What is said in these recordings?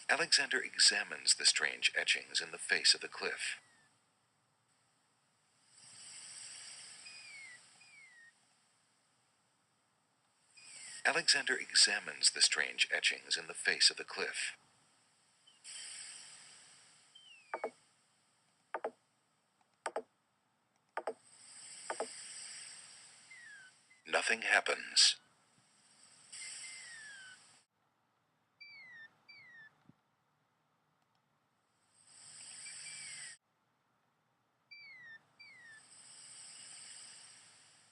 Alexander examines the strange etchings in the face of the cliff. Alexander examines the strange etchings in the face of the cliff. Nothing happens.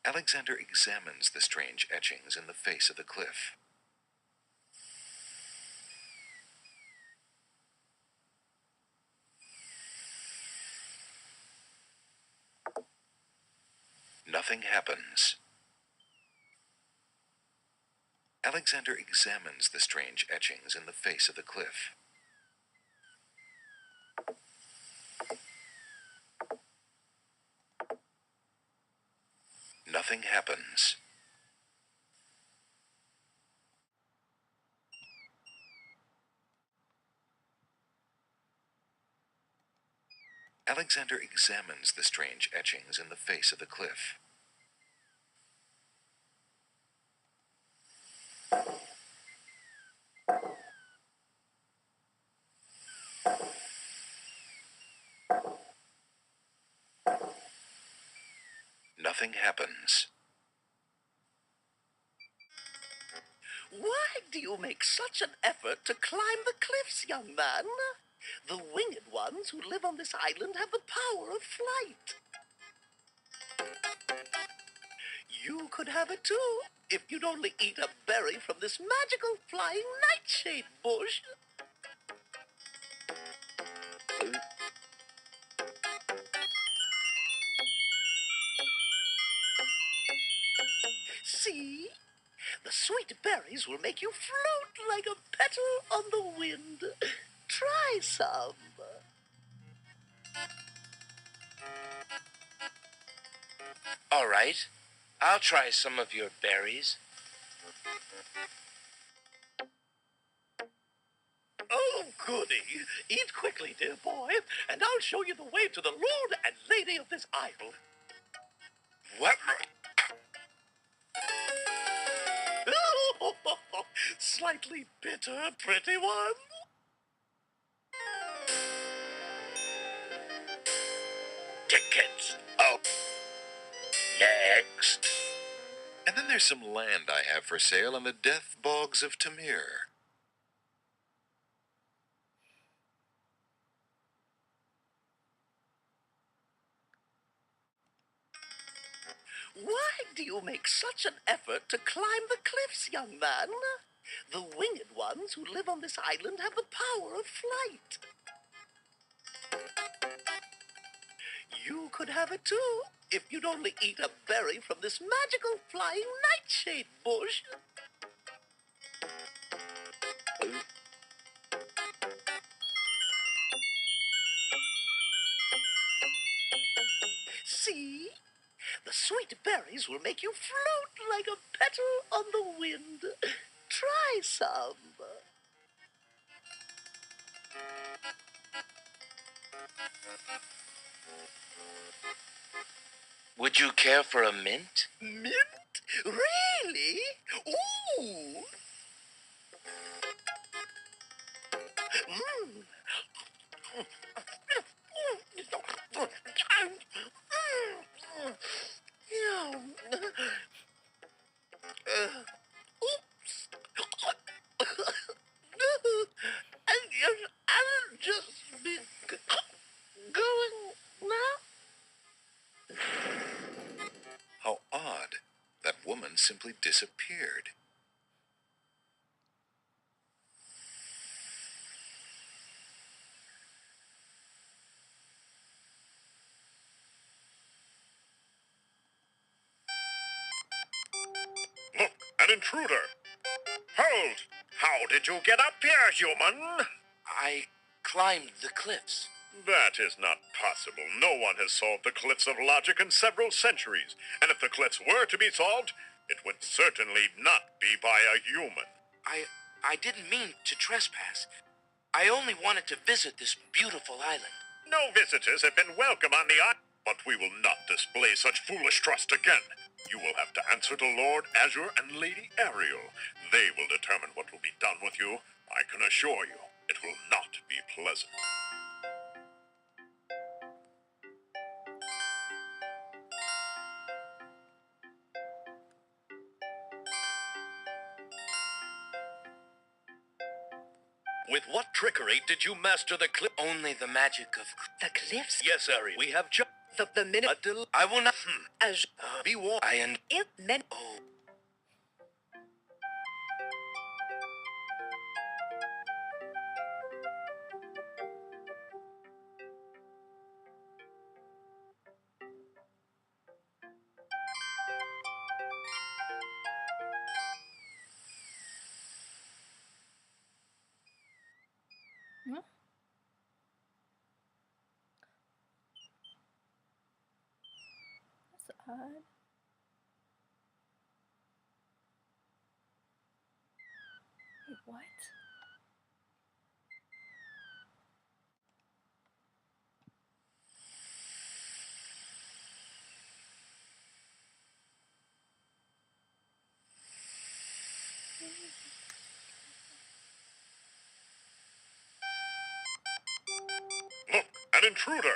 Alexander examines the strange etchings in the face of the cliff. Nothing happens. Alexander examines the strange etchings in the face of the cliff. Nothing happens. Alexander examines the strange etchings in the face of the cliff. Nothing happens. Why do you make such an effort to climb the cliffs, young man? The winged ones who live on this island have the power of flight. You could have it too, if you'd only eat a berry from this magical flying nightshade bush. See? The sweet berries will make you float like a petal on the wind. Try some. All right, I'll try some of your berries. Oh, goody. Eat quickly, dear boy, and I'll show you the way to the lord and lady of this isle. What? Slightly bitter, pretty one. Tickets. Oh. Next. And then there's some land I have for sale in the death bogs of Tamir. Why do you make such an effort to climb the cliffs, young man? The winged ones who live on this island have the power of flight. You could have it too, if you'd only eat a berry from this magical flying nightshade bush. See? The sweet berries will make you float like a petal on the wind. Try some. Would you care for a mint? Mint? Really? Ooh! Mm. Oops. I'll just be going now. How odd. That woman simply disappeared. Look, an intruder! Hold! How did you get up here, human? I climbed the cliffs. That is not possible. No one has solved the cliffs of logic in several centuries. And if the cliffs were to be solved, it would certainly not be by a human. I didn't mean to trespass. I only wanted to visit this beautiful island. No visitors have been welcome on the island, but we will not display such foolish trust again. You will have to answer to Lord Azure and Lady Ariel. They will determine what will be done with you. I can assure you, it will not be pleasant. With what trickery did you master the cliff? Only the magic of... The cliffs? Yes, Ariel. We have just The minute. I will not... As be warned. if men. Oh, Huh? That's odd. Wait, what? Look, an intruder!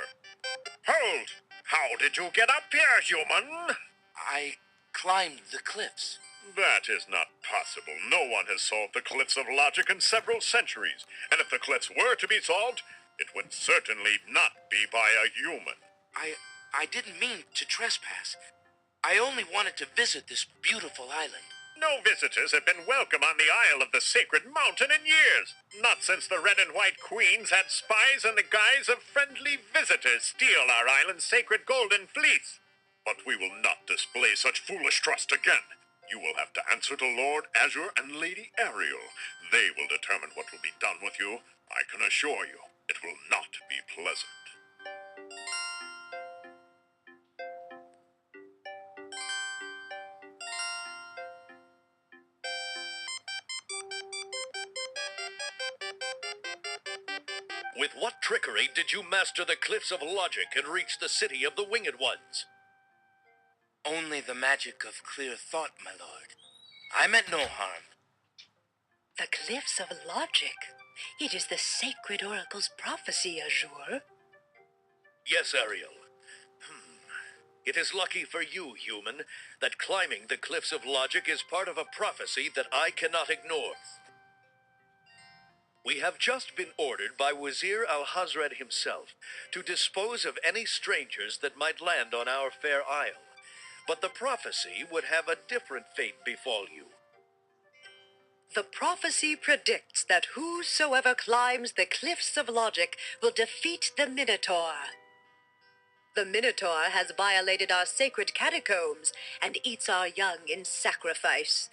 Hold! How did you get up here, human? I climbed the cliffs. That is not possible. No one has solved the cliffs of logic in several centuries. And if the cliffs were to be solved, it would certainly not be by a human. I didn't mean to trespass. I only wanted to visit this beautiful island. No visitors have been welcome on the Isle of the Sacred Mountain in years. Not since the Red and White Queens had spies in the guise of friendly visitors steal our island's sacred golden fleece. But we will not display such foolish trust again. You will have to answer to Lord Azure and Lady Ariel. They will determine what will be done with you. I can assure you, it will not be pleasant. With what trickery did you master the cliffs of logic and reach the city of the winged ones? Only the magic of clear thought, my lord. I meant no harm. The cliffs of logic. It is the sacred oracle's prophecy, Azure. Yes, Ariel. It is lucky for you, human, that climbing the cliffs of logic is part of a prophecy that I cannot ignore. We have just been ordered by Wazir Al-Hazred himself to dispose of any strangers that might land on our fair isle. But the prophecy would have a different fate befall you. The prophecy predicts that whosoever climbs the cliffs of logic will defeat the Minotaur. The Minotaur has violated our sacred catacombs and eats our young in sacrifice.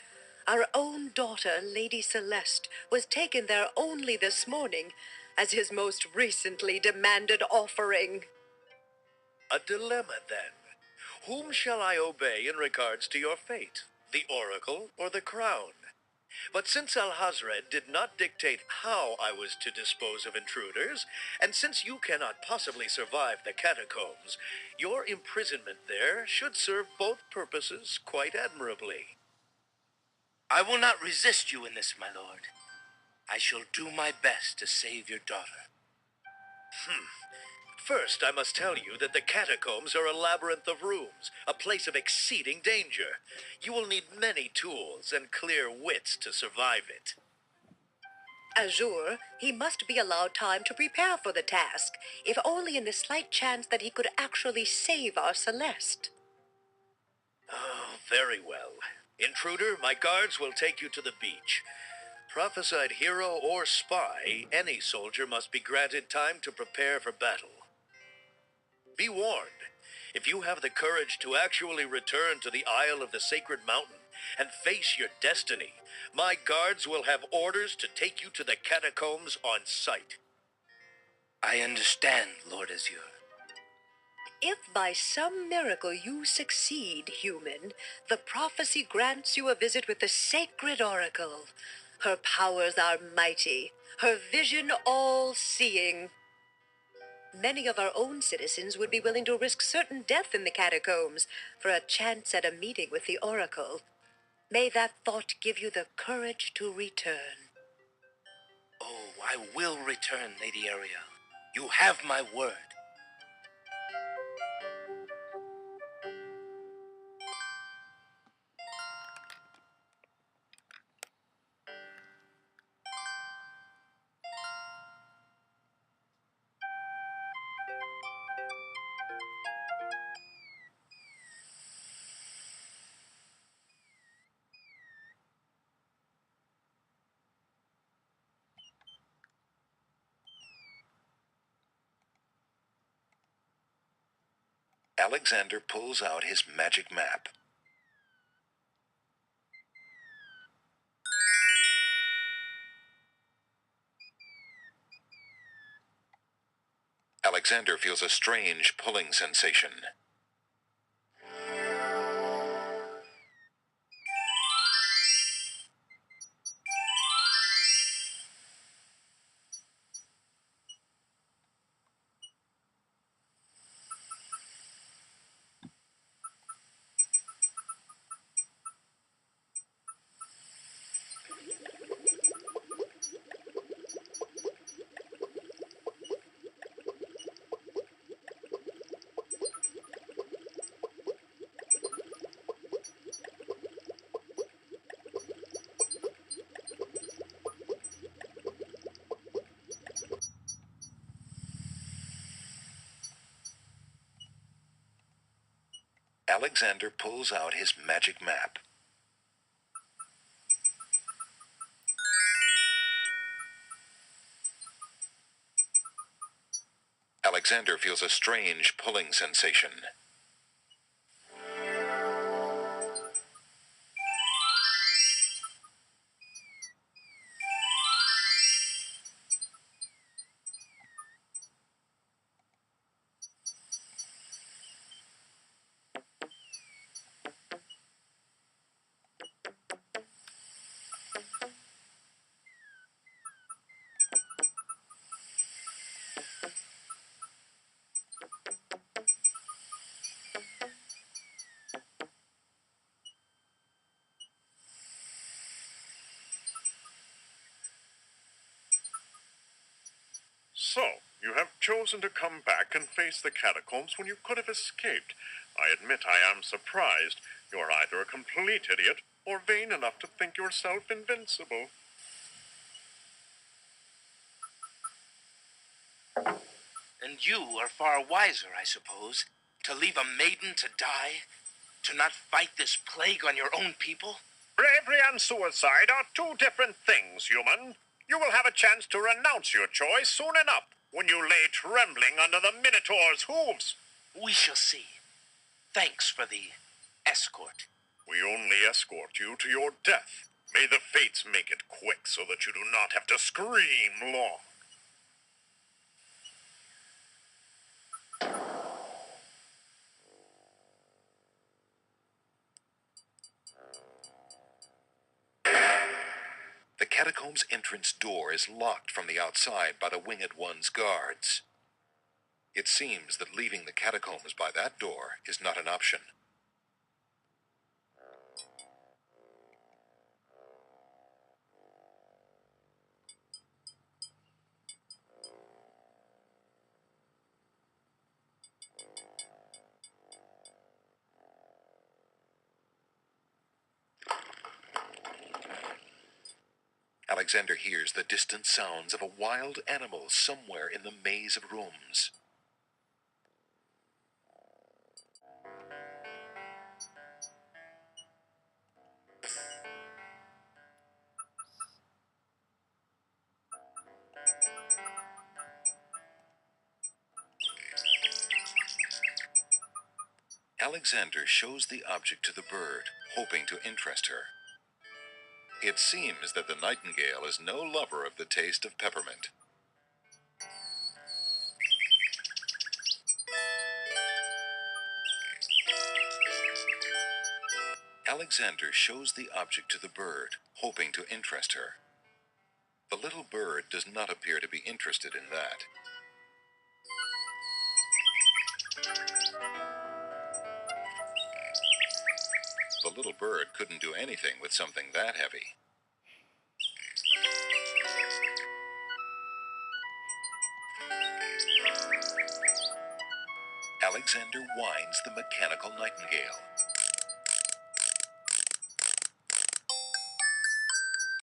Our own daughter, Lady Celeste, was taken there only this morning as his most recently demanded offering. A dilemma, then. Whom shall I obey in regards to your fate? The oracle or the crown? But since Al-Hazred did not dictate how I was to dispose of intruders, and since you cannot possibly survive the catacombs, your imprisonment there should serve both purposes quite admirably. I will not resist you in this, my lord. I shall do my best to save your daughter. First, I must tell you that the catacombs are a labyrinth of rooms, a place of exceeding danger. You will need many tools and clear wits to survive it. Azure, he must be allowed time to prepare for the task, if only in the slight chance that he could actually save our Celeste. Oh, very well. Intruder, my guards will take you to the beach. Prophesied hero or spy, any soldier must be granted time to prepare for battle. Be warned, if you have the courage to actually return to the Isle of the Sacred Mountain and face your destiny, my guards will have orders to take you to the catacombs on sight. I understand, Lord Azure. If by some miracle you succeed, human, the prophecy grants you a visit with the sacred oracle. Her powers are mighty, her vision all-seeing. Many of our own citizens would be willing to risk certain death in the catacombs for a chance at a meeting with the Oracle. May that thought give you the courage to return. Oh, I will return, Lady Ariel. You have my word. Alexander pulls out his magic map. Alexander feels a strange pulling sensation. Alexander pulls out his magic map. Alexander feels a strange pulling sensation. So, you have chosen to come back and face the catacombs when you could have escaped. I admit I am surprised. You are either a complete idiot or vain enough to think yourself invincible. And you are far wiser, I suppose, to leave a maiden to die, to not fight this plague on your own people. Bravery and suicide are two different things, human. You will have a chance to renounce your choice soon enough, when you lay trembling under the Minotaur's hooves. We shall see. Thanks for the escort. We only escort you to your death. May the fates make it quick so that you do not have to scream long. The catacomb's entrance door is locked from the outside by the Winged One's guards. It seems that leaving the catacombs by that door is not an option. Alexander hears the distant sounds of a wild animal somewhere in the maze of rooms. Alexander shows the object to the bird, hoping to interest her. It seems that the nightingale is no lover of the taste of peppermint. Alexander shows the object to the bird, hoping to interest her. The little bird does not appear to be interested in that. The little bird couldn't do anything with something that heavy. Alexander winds the mechanical nightingale.